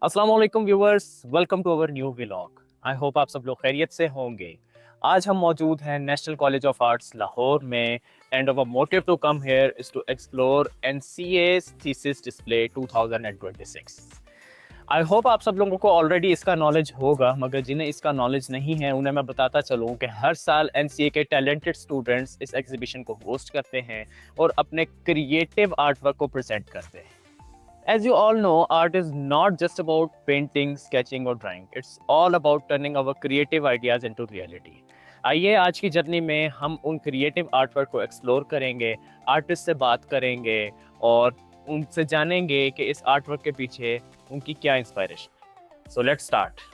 अस्सलाम वालेकुम viewers, welcome to our new vlog. I hope आप सब लोग खैरियत से होंगे। आज हम मौजूद हैं national college of arts Lahore में and our motive to come here is to explore NCA's thesis display 2026। I hope आप सब लोगों को ऑलरेडी इसका नॉलेज होगा, मगर जिन्हें इसका नॉलेज नहीं है उन्हें मैं बताता चलूँ कि हर साल एनसीए के टैलेंटेड स्टूडेंट्स इस एग्जीबिशन को होस्ट करते हैं और अपने क्रिएटिव आर्ट वर्क को प्रेजेंट करते हैं। As you all know, art is not just about painting, sketching or drawing. It's all about turning our creative ideas into reality. आइए आज की जर्नी में हम उन क्रिएटिव आर्ट वर्क को एक्सप्लोर करेंगे, आर्टिस्ट से बात करेंगे और उनसे जानेंगे कि इस आर्ट वर्क के पीछे उनकी क्या इंस्पायरेशन है। So let's start.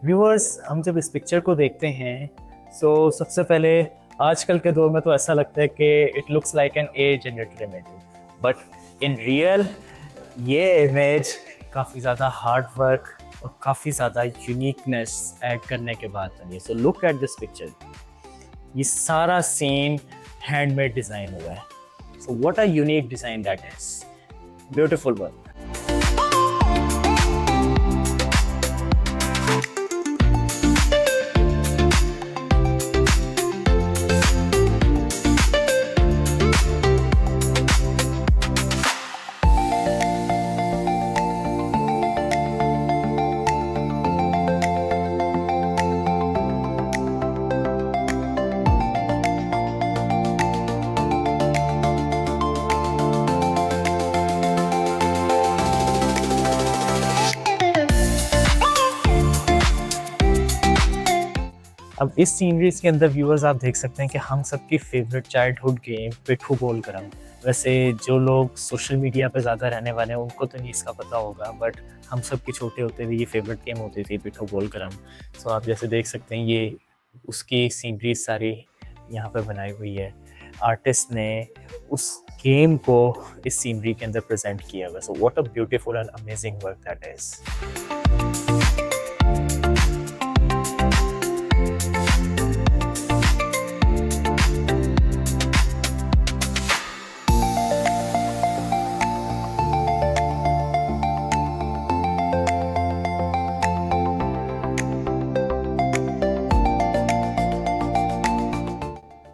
व्यूअर्स, हम जब इस पिक्चर को देखते हैं सबसे पहले आजकल के दौर में तो ऐसा लगता है कि it looks like an A generated image, but in real ये इमेज काफ़ी ज़्यादा हार्ड वर्क और काफ़ी ज़्यादा यूनिकनेस ऐड करने के बाद बनी है। So look at this picture. ये सारा सीन हैंडमेड डिज़ाइन हुआ है। So what a unique design that is. Beautiful work. अब इस सीनरीज के अंदर व्यूअर्स आप देख सकते हैं कि हम सबकी फेवरेट चाइल्डहुड गेम पिट्ठू गोल करम। वैसे जो लोग सोशल मीडिया पे ज़्यादा रहने वाले हैं उनको तो नहीं इसका पता होगा, बट हम सब के छोटे होते हुए ये फेवरेट गेम होती थी पिट्ठू गोल करम। सो आप जैसे देख सकते हैं ये उसकी सीनरीज सारी यहाँ पे बनाई हुई है। आर्टिस्ट ने उस गेम को इस सीनरी के अंदर प्रेजेंट किया हुआ। So what a beautiful and amazing work that is.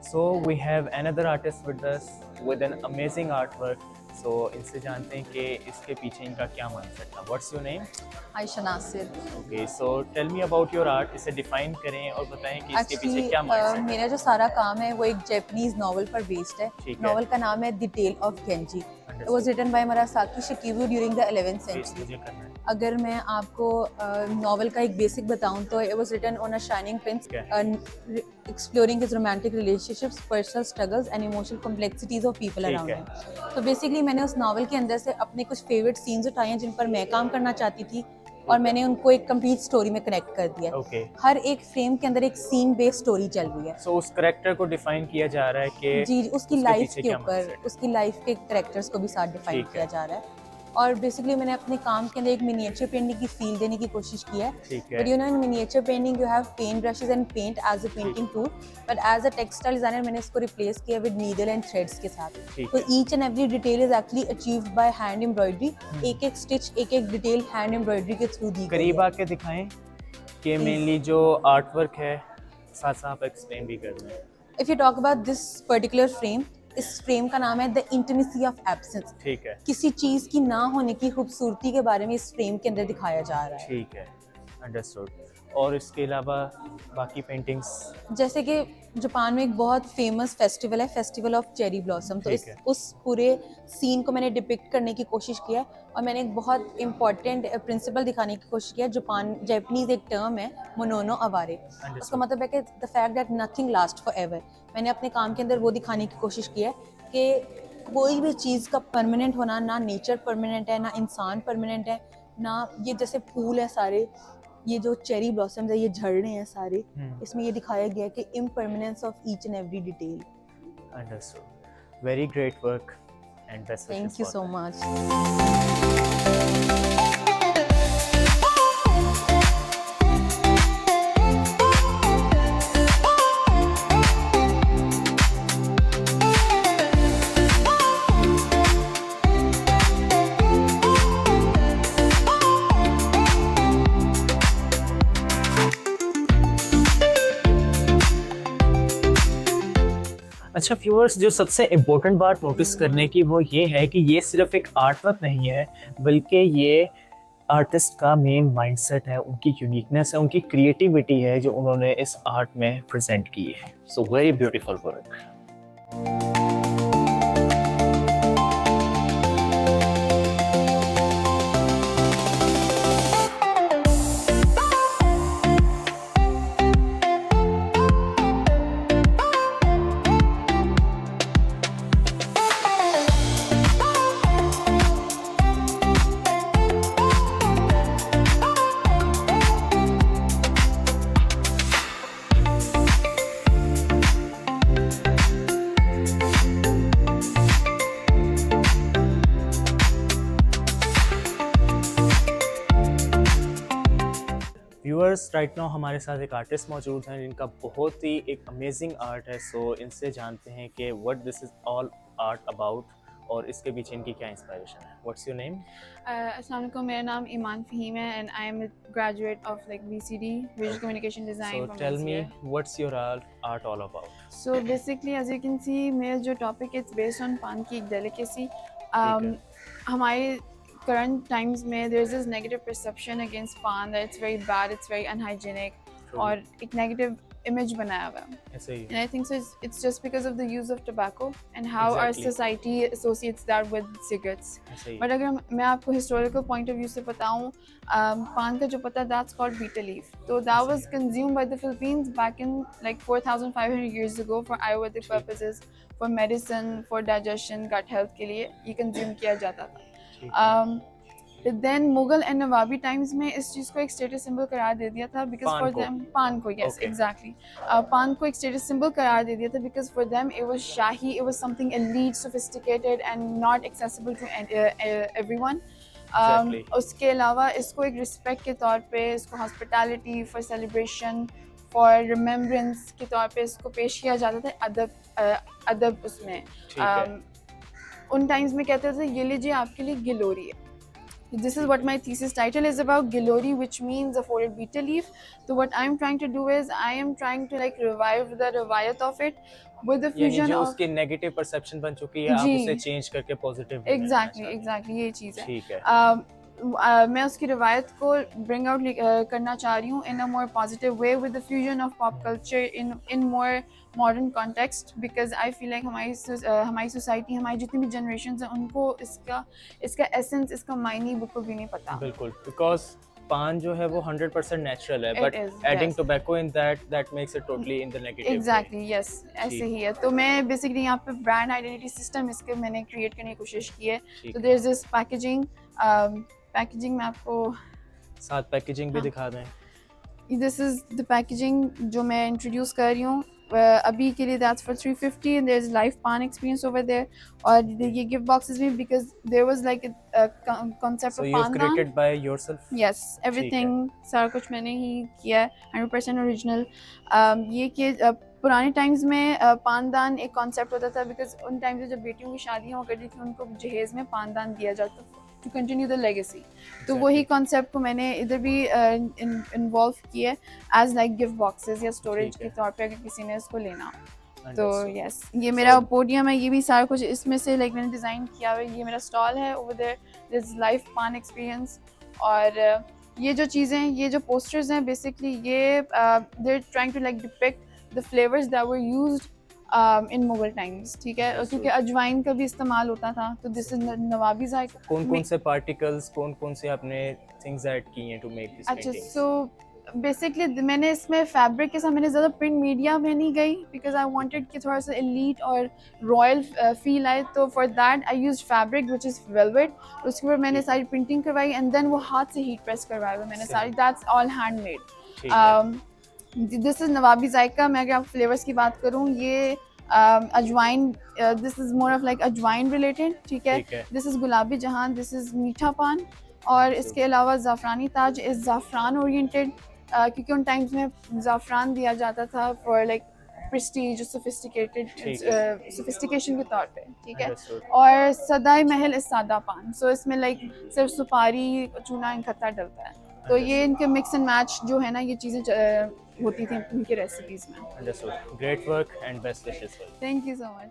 So we have another artist with us with an amazing artwork. So इनसे जानते हैं कि इसके पीछे इनका क्या माइंडसेट था। What's your name? Ayesha Nasir. Okay, so tell me about your art. इसे डिफाइन करें और बताएं कि इसके पीछे क्या माइंडसेट है। मेरा जो सारा काम है वो एक जापानीज नॉवल पर बेस्ड है। नॉवल का नाम है the tale of Genji. It was written by Murasaki Shikibu during the 11th century. अगर मैं आपको नॉवल का एक बेसिक बताऊं तो it was written on a shining prince exploring his romantic relationships, personal struggles and emotional complexities of people around him. तो basically मैंने उस नॉवल के अंदर से अपने कुछ फेवरेट सीन्स उठाए हैं जिन पर मैं काम करना चाहती थी और मैंने उनको एक कंप्लीट स्टोरी में कनेक्ट कर दिया। हर एक फ्रेम के अंदर एक सीन बेस्ड स्टोरी चल रही है। उस कैरेक्टर को डिफाइन किया जा रहा है कि जी, उसकी लाइफ के ऊपर उसकी लाइफ के कैरेक्टर्स को भी साथ डिफाइन किया जा रहा है। और बेसिकली मैंने अपने काम के अंदर एक मिनिएचर पेंटिंग की फील देने की कोशिश की है। But you know in miniature painting you have paint brushes and paint as a painting tool, but as a textile designer मैंने इसको रिप्लेस किया विद नीडल एंड थ्रेड्स के साथ। तो each and every detail is actually achieved by hand embroidery. एक एक stitch एक एक डिटेल हैंड एम्ब्रॉयडरी के थ्रू दी। करीब आके दिखाएं कि मेनली जो आर्ट वर्क है साथ साथ एक्सप्लेन भी कर दें। If you talk about this particular frame, इस फ्रेम का नाम है द इंटीमेसी ऑफ एब्सेंस। ठीक है। किसी चीज की ना होने की खूबसूरती के बारे में इस फ्रेम के अंदर दिखाया जा रहा है। ठीक है, अंडरस्टूड। और इसके अलावा बाकी पेंटिंग्स? जैसे कि जापान में एक बहुत फेमस फेस्टिवल है, फेस्टिवल ऑफ चेरी ब्लॉसम, तो ठीक है। उस पूरे सीन को मैंने डिपिक्ट करने की कोशिश किया है और मैंने एक बहुत इंपॉर्टेंट प्रिंसिपल दिखाने की कोशिश किया है। जापानीज एक टर्म है मोनोनो अवारे, उसका मतलब है कि the fact that nothing last for ever. मैंने अपने काम के अंदर वो दिखाने की कोशिश की है कि कोई भी चीज़ का परमानेंट होना, ना नेचर परमानेंट है, ना इंसान परमानेंट है, ना ये जैसे फूल है सारे, ये जो चेरी ब्लॉसम्स है, ये झड़ रहे हैं सारे, इसमें ये दिखाया गया है कि impermanence of each and every detail. Understood. Very great work and best wishes. Thank you so much. अच्छा व्यूअर्स, जो सबसे इम्पोर्टेंट बात नोटिस करने की वो ये है कि ये सिर्फ एक आर्ट वर्क नहीं है, बल्कि ये आर्टिस्ट का मेन माइंडसेट है, उनकी यूनिकनेस है, उनकी क्रिएटिविटी है जो उन्होंने इस आर्ट में प्रेजेंट की है। So very beautiful work. Viewers, right now हमारे साथ एक आर्टिस्ट मौजूद हैं जिनका बहुत ही एक अमेजिंग आर्ट है। सो इनसे जानते हैं कि what this is all art about और इसके पीछे इनकी क्या इंस्पिरेशन है। What's your name? अस्सलाम वालेकुम, मेरा नाम ईमान फ़हीम है and I am a graduate of like VCD visual communication design. So tell me what's your art all about? So basically as you can see, मेरा जो टॉपिक इट्स बेस्ड ऑन पान की एक डेलिकेसी। हमारे करंट टाइम्स में there is this negative perception against paan that it's very bad, it's very unhygienic और एक negative image बनाया हुआ है। ऐसे ही। And I think so it's just because of the use of tobacco and how our society associates that with cigarettes. But अगर मैं आपको historical point of view से बताऊँ, पान का जो पत्ता that's called betel leaf. So that was consumed by the Philippines back in like 4,500 years ago for Ayurvedic purposes, for medicine, for digestion, gut health के लिए ये consume किया जाता था। देन मुगल एंड नवाबी टाइम्स में इस चीज़ को एक स्टेटस सिंबल करार दे दिया था बिकॉज फॉर देम पान को, यस एग्जैक्टली, पान को एक स्टेटस सिंबल करार दे दिया था because for them it was शाही, it was something elite, sophisticated and not accessible to everyone. उसके अलावा इसको एक रिस्पेक्ट के तौर पे, इसको hospitality, for celebration, for remembrance के तौर पे इसको पेश किया जाता था अदब उसमें। उन टाइम्स में कहते थे ये लीजिए आपके लिए गिलोरी है। This is what my thesis title is about, Gilori, which means a folded betel leaf. So what I'm trying to do is I am trying to like revive the riwayat of it with the fusion जो of उसकी negative perception बन चुकी है, आप उसे change करके positive. Exactly ये चीज़ है। ठीक है। मैं उसकी रिवायत को ब्रिंग आउट करना चाह रही हूँ in a more positive way with the fusion of pop culture in more modern context, because I feel like हमारी सोसाइटी, हमारी जितनी भी जनरेशन हैं उनको इसका एसेंस, इसका मायने बिल्कुल भी नहीं पता। बिल्कुल, बिकॉज पान जो है वो 100% नेचुरल है, but adding tobacco in that makes it totally in the negative. Exactly, yes, ऐसे ही है। तो मैं बेसिकली यहाँ पे ब्रांड आइडेंटिटी सिस्टम इसके मैंने क्रिएट करने की कोशिश की है। तो देयर इज दिस पैकेजिंग में आपको साथ पैकेजिंग भी दिखा दें। दिस इज द पैकेजिंग जो मैं इंट्रोड्यूस कर रही हूँ अभी के लिए, that's for 350 and there is life paan experience over there. और ये गिफ्ट बॉक्सेस में because there was like concept of paan created by yourself? Yes, everything, सारा कुछ मैंने ही किया है, 100% ओरिजिनल। ये कि पुराने टाइम्स में पानदान एक कॉन्सेप्ट होता था बिकॉज उन टाइम से जब बेटियों की शादियाँ हुआ करती थी उनको जहेज़ में पानदान दिया जाता था टू कंटिन्यू द लेगेसी। तो वही कॉन्सेप्ट को मैंने इधर भी इन्वॉल्व किया है एज लाइक गिफ्ट बॉक्सेस या स्टोरेज के तौर पे अगर किसी ने इसको लेना। तो यस, ये मेरा पोडियम है, ये भी सारा कुछ इसमें से लाइक मैंने डिज़ाइन किया हुआ है। ये मेरा स्टॉल है, over there is life paan experience. और ये जो चीज़ें हैं, ये जो पोस्टर्स हैं बेसिकली ये they are trying to like depict the flavours that were used in Mughal times, ठीक है, क्योंकि अजवाइन का भी इस्तेमाल होता था, तो दिस इज नवाबी जायका। कौन कौन से पार्टिकल्स, कौन कौन से आपने थिंग्स ऐड की हैं टू मेक दिस अच्छा, पेंटिंग? सो बेसिकली मैंने इसमें फैब्रिक के साथ मैंने ज़्यादा प्रिंट मीडिया में नहीं गई बिकॉज आई वांटेड कि थोड़ा सा एलीट और रॉयल फील आए, तो for that I use fabric which is velvet. उसके बाद मैंने सारी प्रिंटिंग करवाई एंड देन वो हाथ से हीट प्रेस करवाया हुआ मैंने सारी, that's all handmade. This is Nawabi Zaika. मैं अगर आप फ्लेवर्स की बात करूँ, ये अजवाइन, this is more of like अजवाइन रिलेटेड, ठीक है। दिस इज़ गुलाबी जहान, दिस इज़ मीठा पान, और इसके अलावा ज़ाफ़रानी ताज इज़ ज़ाफ़रान ओरिएंटेड, क्योंकि उन टाइम्स में ज़ाफ़रान दिया जाता था फॉर लाइक प्रेस्टीज, सोफिस्टिकेशन के तौर पे, ठीक है। और सदाई महल इस सादा पान, सो इसमें लाइक सिर्फ सुपारी, चूना, इकट्ठा डलता है, तो ये इनके मिक्स एंड मैच जो है ना, ये चीज़ें होती थी उनकी रेसिपीज़ में। Understood, great work and best wishes. Thank you so much.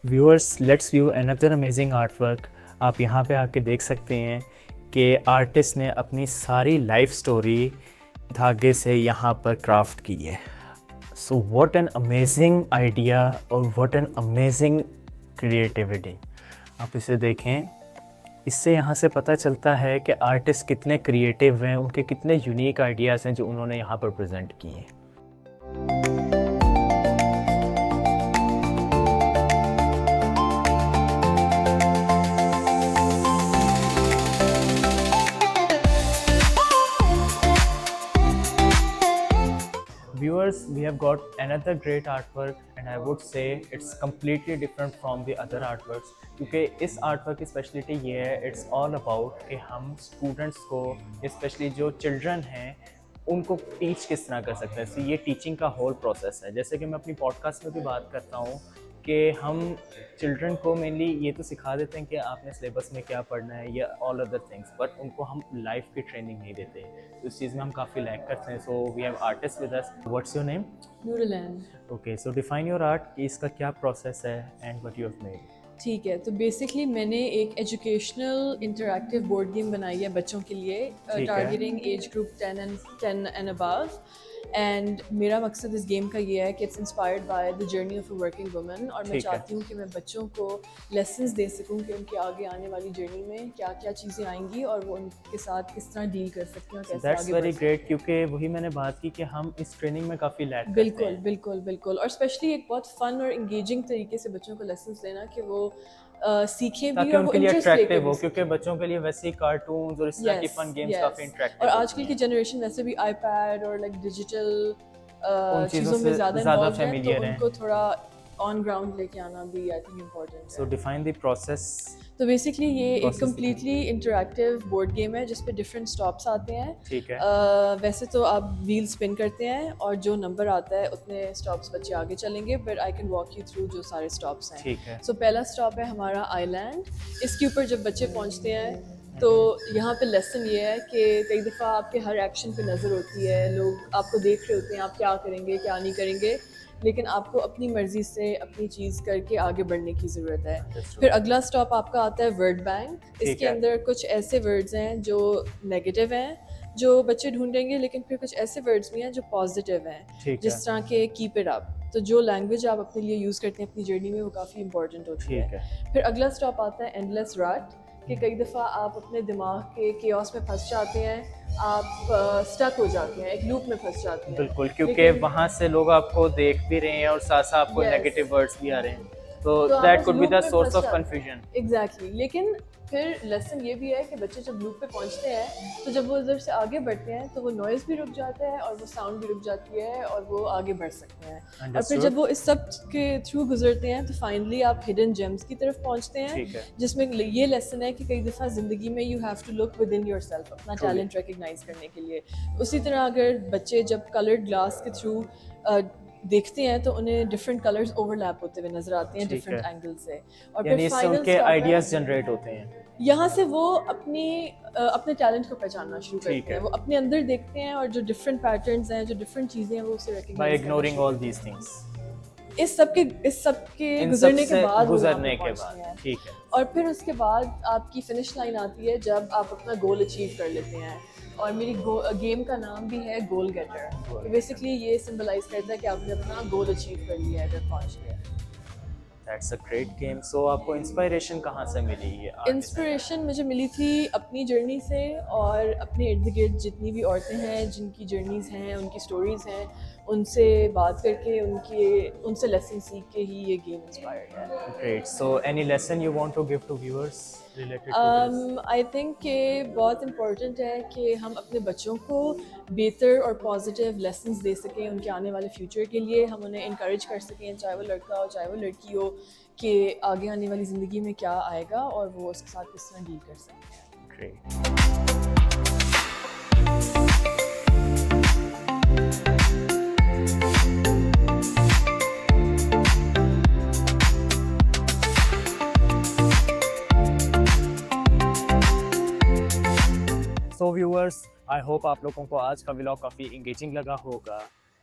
Viewers, let's view another amazing art work. आप यहाँ पे आके देख सकते हैं कि आर्टिस्ट ने अपनी सारी लाइफ स्टोरी धागे से यहाँ पर क्राफ्ट की है। So what an amazing idea और व्हाट एन अमेजिंग क्रिएटिविटी। आप इसे देखें, इससे यहाँ से पता चलता है कि आर्टिस्ट कितने क्रिएटिव हैं, उनके कितने यूनिक आइडियाज़ हैं जो उन्होंने यहाँ पर प्रेजेंट किए हैं। Viewers, we have got another great artwork and I would say it's completely different from the other artworks, क्योंकि इस आर्टवर्क की स्पेशलिटी ये है, इट्स ऑल अबाउट कि हम स्टूडेंट्स को, स्पेशली जो चिल्ड्रन हैं, उनको टीच किस तरह कर सकते हैं। तो ये टीचिंग का होल प्रोसेस है। जैसे कि मैं अपनी पॉडकास्ट में भी बात करता हूँ कि हम चिल्ड्रन को मेनली ये तो सिखा देते हैं कि आपने सिलेबस में क्या पढ़ना है या ऑल अदर थिंग्स, बट उनको हम लाइफ की ट्रेनिंग नहीं देते, तो इस चीज़ में हम काफ़ी लैक करते हैं। So we have artist with us. What's your name? नूरलैन। Okay, so define your art, कि इसका क्या प्रोसेस है and what you have made. ठीक है, तो बेसिकली मैंने एक एजुकेशनल इंटरैक्टिव बोर्ड गेम बनाई है बच्चों के लिए, targeting age group 10 and above. And मेरा मकसद इस गेम का ये है कि it's inspired by the journey of a working woman, और मैं चाहती हूँ कि मैं बच्चों को लेसन्स दे सकूँ कि उनके आगे आने वाली जर्नी में क्या क्या चीज़ें आएंगी और वो उनके साथ किस तरह डील कर सकते हैं, कैसे दैट्स आगे वेरी बढ़ ग्रेट, क्योंकि वही मैंने बात की कि हम इस ट्रेनिंग में काफ़ी लैक करते बिल्कुल हैं। बिल्कुल बिल्कुल। और स्पेशली एक बहुत फन और इंगेजिंग तरीके से बच्चों को लेसन्स देना कि वो सीखें भी ताकि और वो उनके लिए इंटरेस्ट अट्रैक्टिव लेके हो, भी क्योंकि बच्चों के लिए वैसे ही कार्टून्स और इस तरह की फन गेम्स काफ़ी इंटरेक्टिव और आजकल की जनरेशन वैसे भी आईपैड और लाइक डिजिटल उन चीज़ों में ज़्यादा इन्वॉल्व है, तो familiar हैं। उनको थोड़ा ऑन ग्राउंड लेके आना भी आई थिंक इम्पोर्टेंट सो है। Define the process. तो बेसिकली ये एक process completely interactive board game है जिसपे डिफरेंट स्टॉप्स आते हैं। ठीक है। वैसे तो आप व्हील स्पिन करते हैं और जो नंबर आता है उतने स्टॉप्स बच्चे आगे चलेंगे, but I can walk you through जो सारे स्टॉप्स हैं। ठीक है। सो पहला स्टॉप है हमारा आइलैंड। इसके ऊपर जब बच्चे पहुंचते हैं तो यहाँ पे लेसन ये है कि कई दफ़ा आपके हर एक्शन पे नज़र होती है, लोग आपको देख रहे होते हैं आप क्या करेंगे क्या नहीं करेंगे, लेकिन आपको अपनी मर्ज़ी से अपनी चीज़ करके आगे बढ़ने की ज़रूरत है। फिर अगला स्टॉप आपका आता है वर्ड बैंक। इसके अंदर कुछ ऐसे वर्ड्स हैं जो नेगेटिव हैं जो बच्चे ढूंढेंगे, लेकिन फिर कुछ ऐसे वर्ड्स भी हैं जो पॉजिटिव हैं, जिस तरह के कीप इट अप। तो जो लैंग्वेज आप अपने लिए यूज़ करते हैं अपनी जर्नी में वो काफ़ी इंपॉर्टेंट होती है। फिर अगला स्टॉप आता है एंडलेस रट, कि कई दफ़ा आप अपने दिमाग के केओस में फंस जाते हैं, आप स्टक हो जाते हैं, एक लूप में फंस जाते हैं। बिल्कुल, क्योंकि वहाँ से लोग आपको देख भी रहे हैं और साथ साथ आपको नेगेटिव वर्ड्स भी आ रहे हैं, तो that could be the source of confusion. Exactly. लेकिन फिर लेसन ये भी है कि बच्चे जब लूप पे पहुंचते हैं तो जब वो उधर से आगे बढ़ते हैं तो वो नॉइज़ भी रुक जाता है और वो साउंड भी रुक जाती है और वो आगे बढ़ सकते हैं। और फिर जब वो इस सब के थ्रू गुजरते हैं तो फाइनली आप हिडन जेम्स की तरफ पहुंचते हैं, जिसमें ये लेसन है कि कई दफ़ा ज़िंदगी में you have to look within yourself, अपना टैलेंट रिकग्नाइज करने के लिए। उसी तरह अगर बच्चे जब कलर्ड ग्लास के थ्रू देखते हैं तो उन्हें डिफरेंट कलर्स ओवरलैप होते हुए नजर आते हैं ठीक डिफरेंट है। एंगल से, और यानी फिर इससे फाइनल उनके आइडियाज जनरेट होते हैं। यहाँ से वो अपने टैलेंट को पहचानना शुरू ठीक करते हैं, है। वो अपने अंदर देखते हैं और जो डिफरेंट पैटर्न्स हैं, जो डिफरेंट चीजें हैं, वो उसे by recognise ignoring all these things, इस सब के इन गुजरने सब के से बाद वो गुजरने वहाँ पे के पहुंचते बाद, हैं। ठीक है। और फिर उसके बाद आपकी फिनिश लाइन आती है जब आप अपना गोल अचीव कर लेते हैं, और मेरी गेम का नाम भी है गोल गेटर। तो बेसिकली ये सिंबलाइज करता है कि आपने अपना गोल अचीव कर लिया है जब पहुंच गया। That's a great game. So आपको इंस्पिरेशन कहाँ से मिली ये art इंस्पिरेशन मुझे मिली थी अपनी जर्नी से, और अपने इर्द गिर्द जितनी भी औरतें हैं जिनकी जर्नीज़ हैं, उनकी स्टोरीज़ हैं, उनसे बात करके उनसे लेसन सीख के ही ये गेम इंस्पायर्ड है। design? Great. So any lesson you want to give to viewers related to this? I think कि बहुत इम्पोर्टेंट है कि हम अपने बच्चों को बेहतर और पॉजिटिव लेसन्स दे सकें उनके आने वाले फ्यूचर के लिए। हम उन्हें इनकरेज कर सकें, चाहे वो लड़का हो चाहे वो लड़की हो, कि आगे आने वाली ज़िंदगी में क्या आएगा और वो उसके साथ किस तरह डील कर सकते हैं। Great. So viewers, I hope आप लोगों को आज का व्लॉग काफ़ी इंगेजिंग लगा होगा।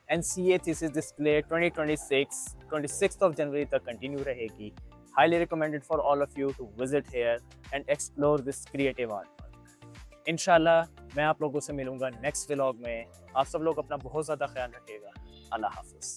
NCA thesis display 26th of January तक कंटिन्यू रहेगी। Highly recommended for all of you to visit here and explore this creative artwork. इंशाल्लाह मैं आप लोगों से मिलूंगा नेक्स्ट व्लॉग में। आप सब लोग अपना बहुत ज़्यादा ख्याल रखिएगा। अल्लाह हाफ़िज़।